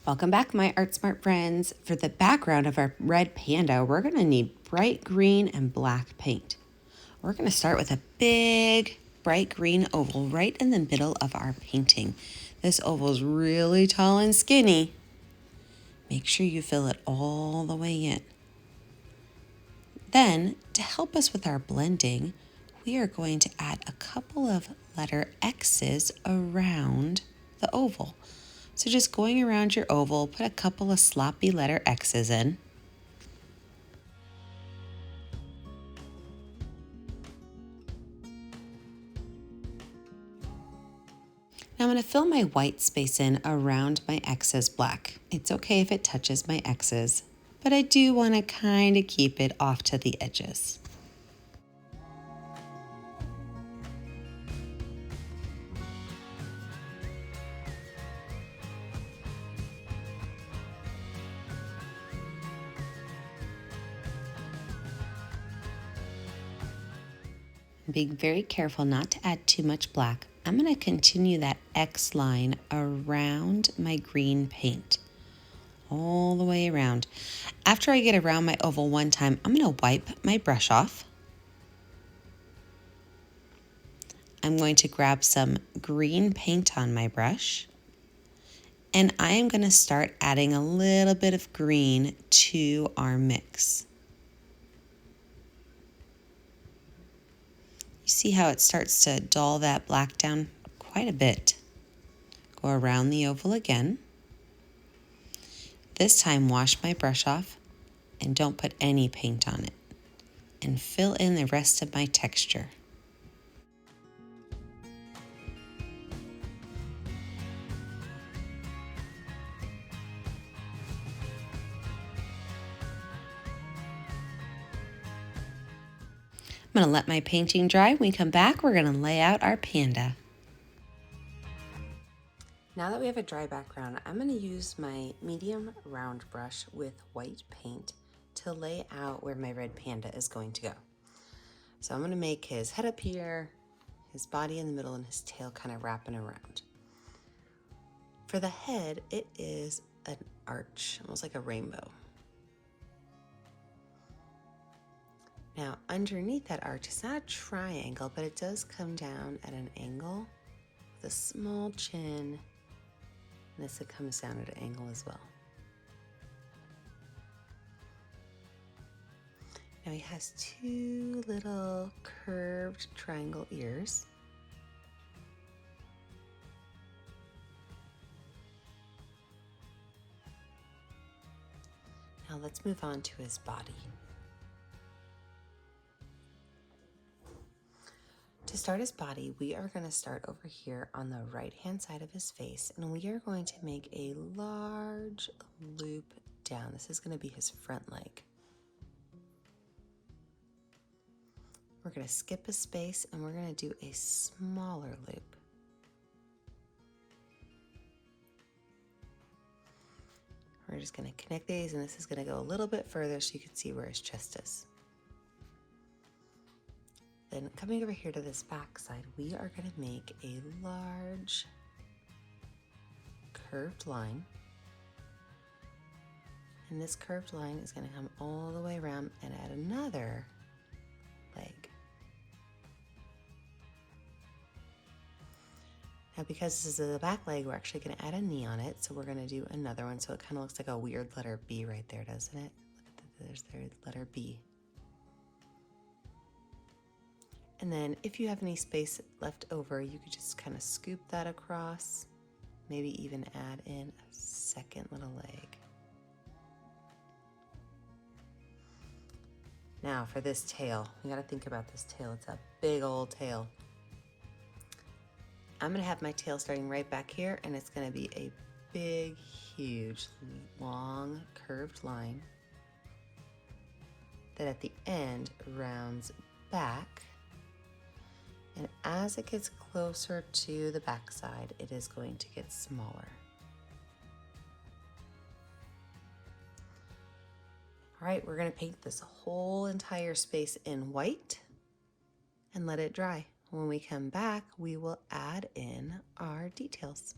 Welcome back, my Art Smart friends. For the background of our red panda, we're going to need bright green and black paint. We're going to start with a big bright green oval right in the middle of our painting. This oval is really tall and skinny. Make sure you fill it all the way in. Then, to help us with our blending, we are going to add a couple of letter X's around the oval. So just going around your oval, put a couple of sloppy letter X's in. Now I'm going to fill my white space in around my X's black. It's okay if it touches my X's, but I do want to kind of keep it off to the edges. Being very careful not to add too much black, I'm going to continue that X line around my green paint, all the way around. After I get around my oval one time, I'm going to wipe my brush off. I'm going to grab some green paint on my brush, and I am going to start adding a little bit of green to our mix. You see how it starts to dull that black down quite a bit. Go around the oval again. This time wash my brush off and don't put any paint on it. And fill in the rest of my texture. I'm going to let my painting dry. When we come back, we're going to lay out our panda. Now that we have a dry background, I'm going to use my medium round brush with white paint to lay out where my red panda is going to go. So I'm going to make his head up here, his body in the middle, and his tail kind of wrapping around. For the head, it is an arch, almost like a rainbow. Now, underneath that arch, it's not a triangle, but it does come down at an angle with a small chin, and this it comes down at an angle as well. Now he has two little curved triangle ears. Now let's move on to his body. To start his body, we are going to start over here on the right-hand side of his face, and we are going to make a large loop down. This is going to be his front leg. We're going to skip a space, and we're going to do a smaller loop. We're just going to connect these, and this is going to go a little bit further so you can see where his chest is. Then coming over here to this back side, we are going to make a large curved line. And this curved line is going to come all the way around and add another leg. Now because this is the back leg, we're actually going to add a knee on it. So we're going to do another one. So it kind of looks like a weird letter B right there, doesn't it? There's their letter B. And then if you have any space left over, you could just kind of scoop that across, maybe even add in a second little leg. Now for this tail, we got to think about this tail. It's a big old tail. I'm going to have my tail starting right back here, and it's going to be a big, huge, long, curved line that at the end rounds back. And as it gets closer to the backside, it is going to get smaller. All right, we're going to paint this whole entire space in white and let it dry. When we come back, we will add in our details.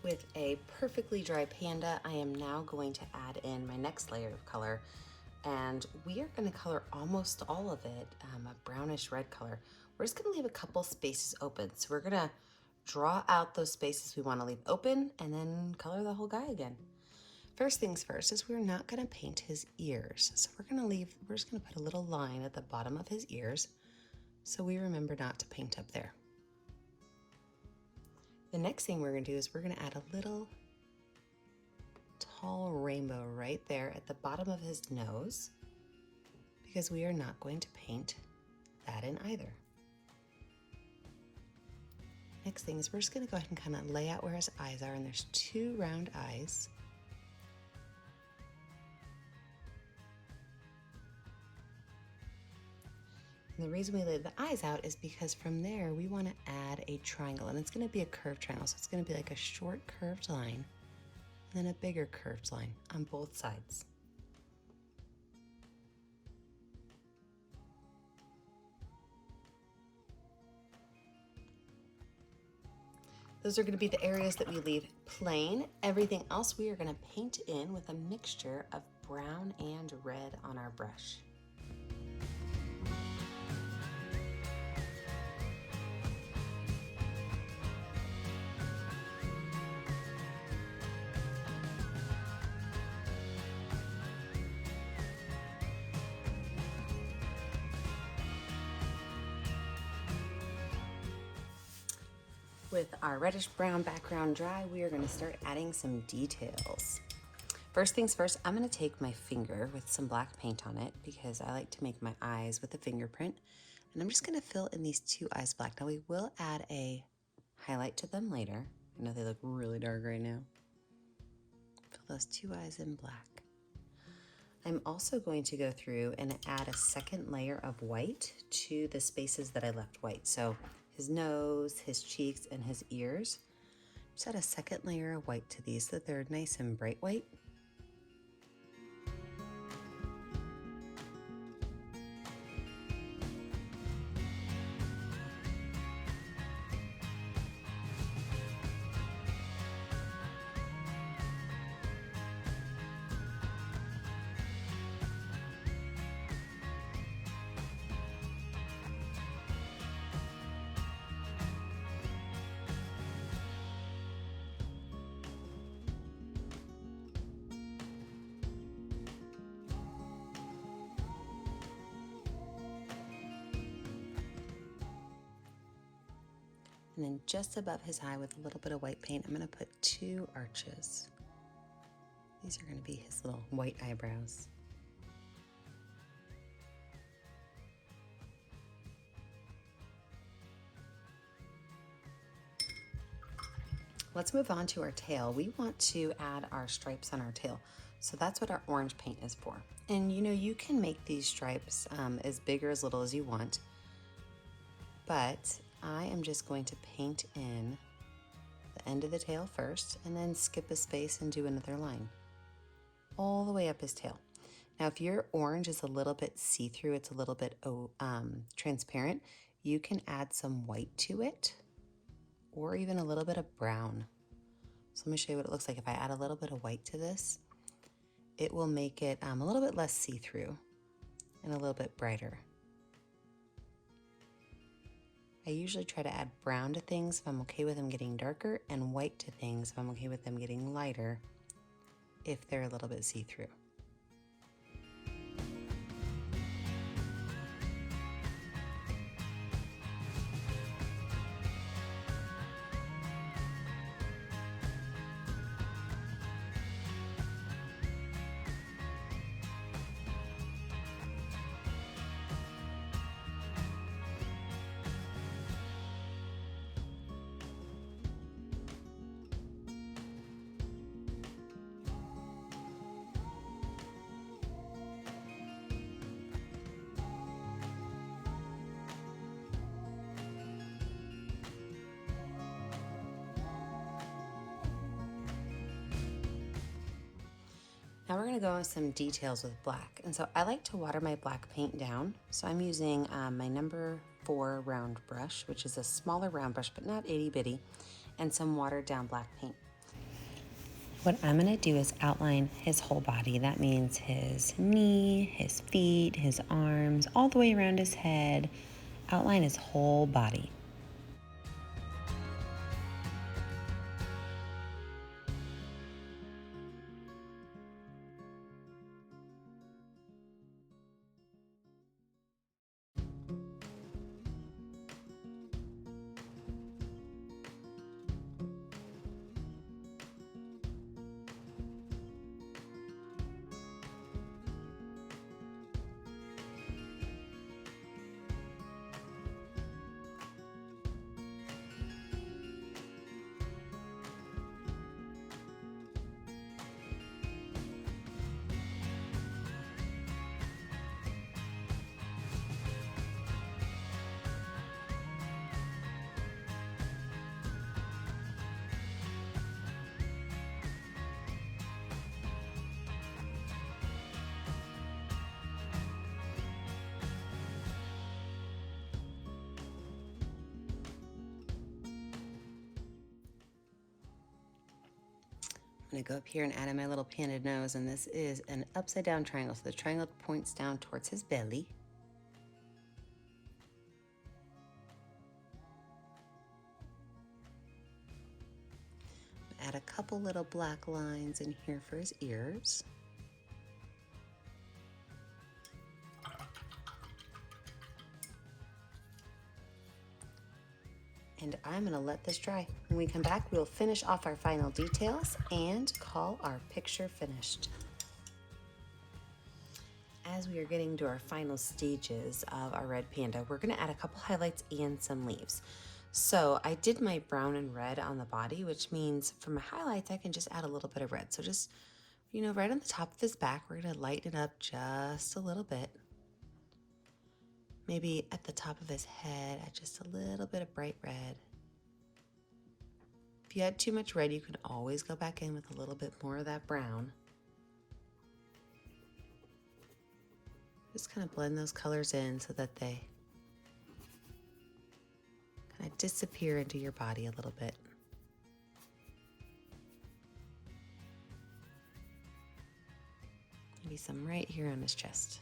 With a perfectly dry Panda, I am now going to add in my next layer of color, and we are going to color almost all of it a brownish red color. We're just going to leave a couple spaces open. So we're going to draw out those spaces we want to leave open and then color the whole guy again. First things first is we're not going to paint his ears. So we're just going to put a little line at the bottom of his ears so we remember not to paint up there. The next thing we're going to do is we're going to add a little tall rainbow right there at the bottom of his nose, because we are not going to paint that in either. Next thing is we're just going to go ahead and kind of lay out where his eyes are, and there's 2 round eyes. And the reason we laid the eyes out is because from there we want to add a triangle, and it's going to be a curved triangle. So it's going to be like a short curved line and then a bigger curved line on both sides. Those are going to be the areas that we leave plain. Everything else we are going to paint in with a mixture of brown and red on our brush. With our reddish brown background dry, we are going to start adding some details. First things first, I'm going to take my finger with some black paint on it because I like to make my eyes with a fingerprint. And I'm just going to fill in these 2 eyes black. Now we will add a highlight to them later. I know they look really dark right now. Fill those 2 eyes in black. I'm also going to go through and add a second layer of white to the spaces that I left white. So his nose, his cheeks, and his ears. Just add a second layer of white to these so that they're nice and bright white. And then just above his eye with a little bit of white paint, I'm going to put 2 arches. These are going to be his little white eyebrows. Let's move on to our tail. We want to add our stripes on our tail. So that's what our orange paint is for. And you know, you can make these stripes as big or as little as you want, but I am just going to paint in the end of the tail first and then skip a space and do another line all the way up his tail. Now, if your orange is a little bit see-through, it's a little bit transparent, you can add some white to it or even a little bit of brown. So let me show you what it looks like. If I add a little bit of white to this, it will make it a little bit less see-through and a little bit brighter. I usually try to add brown to things if I'm okay with them getting darker, and white to things if I'm okay with them getting lighter if they're a little bit see-through. Now we're going to go with some details with black. And so I like to water my black paint down. So I'm using my number 4 round brush, which is a smaller round brush, but not itty bitty, and some watered down black paint. What I'm going to do is outline his whole body. That means his knee, his feet, his arms, all the way around his head. Outline his whole body. I'm going to go up here and add in my little panda nose, and this is an upside down triangle. So the triangle points down towards his belly. Add a couple little black lines in here for his ears. And I'm going to let this dry. When we come back, we'll finish off our final details and call our picture finished. As we are getting to our final stages of our red panda, we're going to add a couple highlights and some leaves. So I did my brown and red on the body, which means for my highlights, I can just add a little bit of red. So just, right on the top of his back, we're going to lighten it up just a little bit. Maybe at the top of his head, add just a little bit of bright red. If you add too much red, you can always go back in with a little bit more of that brown. Just kind of blend those colors in so that they kind of disappear into your body a little bit. Maybe some right here on his chest.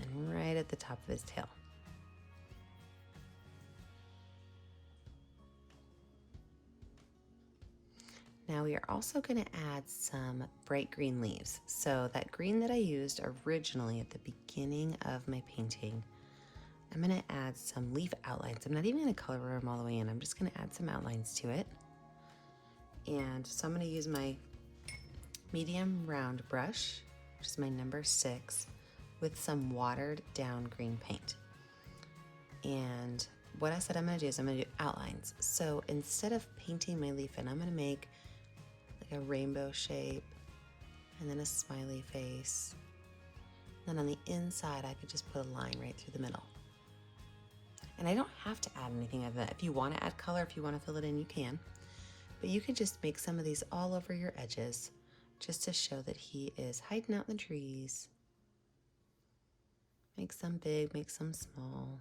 And right at the top of his tail. Now we are also going to add some bright green leaves. So that green that I used originally at the beginning of my painting, I'm going to add some leaf outlines. I'm not even going to color them all the way in. I'm just going to add some outlines to it. And so I'm going to use my medium round brush, which is my number 6, with some watered down green paint. And what I said I'm going to do is I'm going to do outlines. So instead of painting my leaf in, I'm going to make like a rainbow shape and then a smiley face. Then on the inside, I could just put a line right through the middle. And I don't have to add anything of that. If you want to add color, if you want to fill it in, you can. But you could just make some of these all over your edges just to show that he is hiding out in the trees. Make some big, make some small.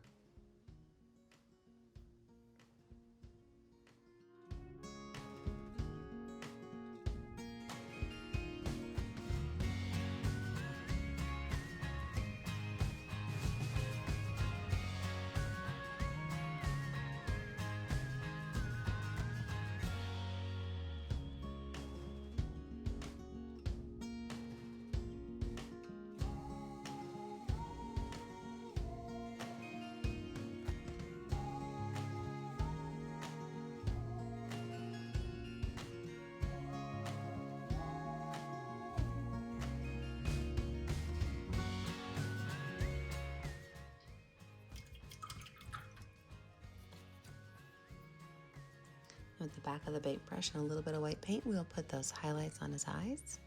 With the back of the paintbrush and a little bit of white paint, we'll put those highlights on his eyes.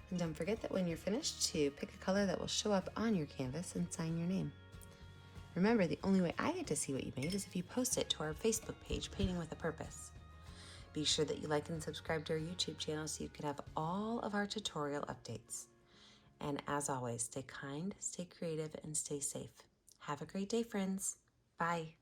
And don't forget that when you're finished to pick a color that will show up on your canvas and sign your name. Remember, the only way I get to see what you made is if you post it to our Facebook page, Painting with a Purpose. Be sure that you like and subscribe to our YouTube channel so you can have all of our tutorial updates. And as always, stay kind, stay creative, and stay safe. Have a great day, friends. Bye.